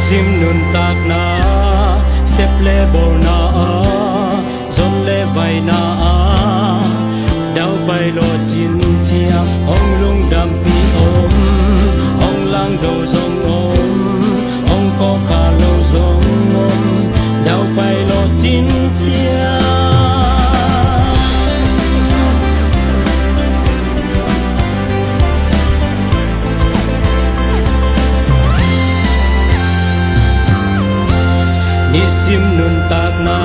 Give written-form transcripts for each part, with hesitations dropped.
Sim nun tak na sep le bo na zon le vai na dau bai lo jin chia ong lung dam pi ong lang do zong ong ko ka lo zong dau bai lo jin chia Nisim nun tak na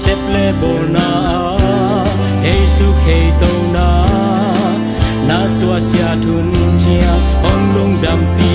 sep le bo na Jesus khe to na tua sia thun chia ong lung dam pi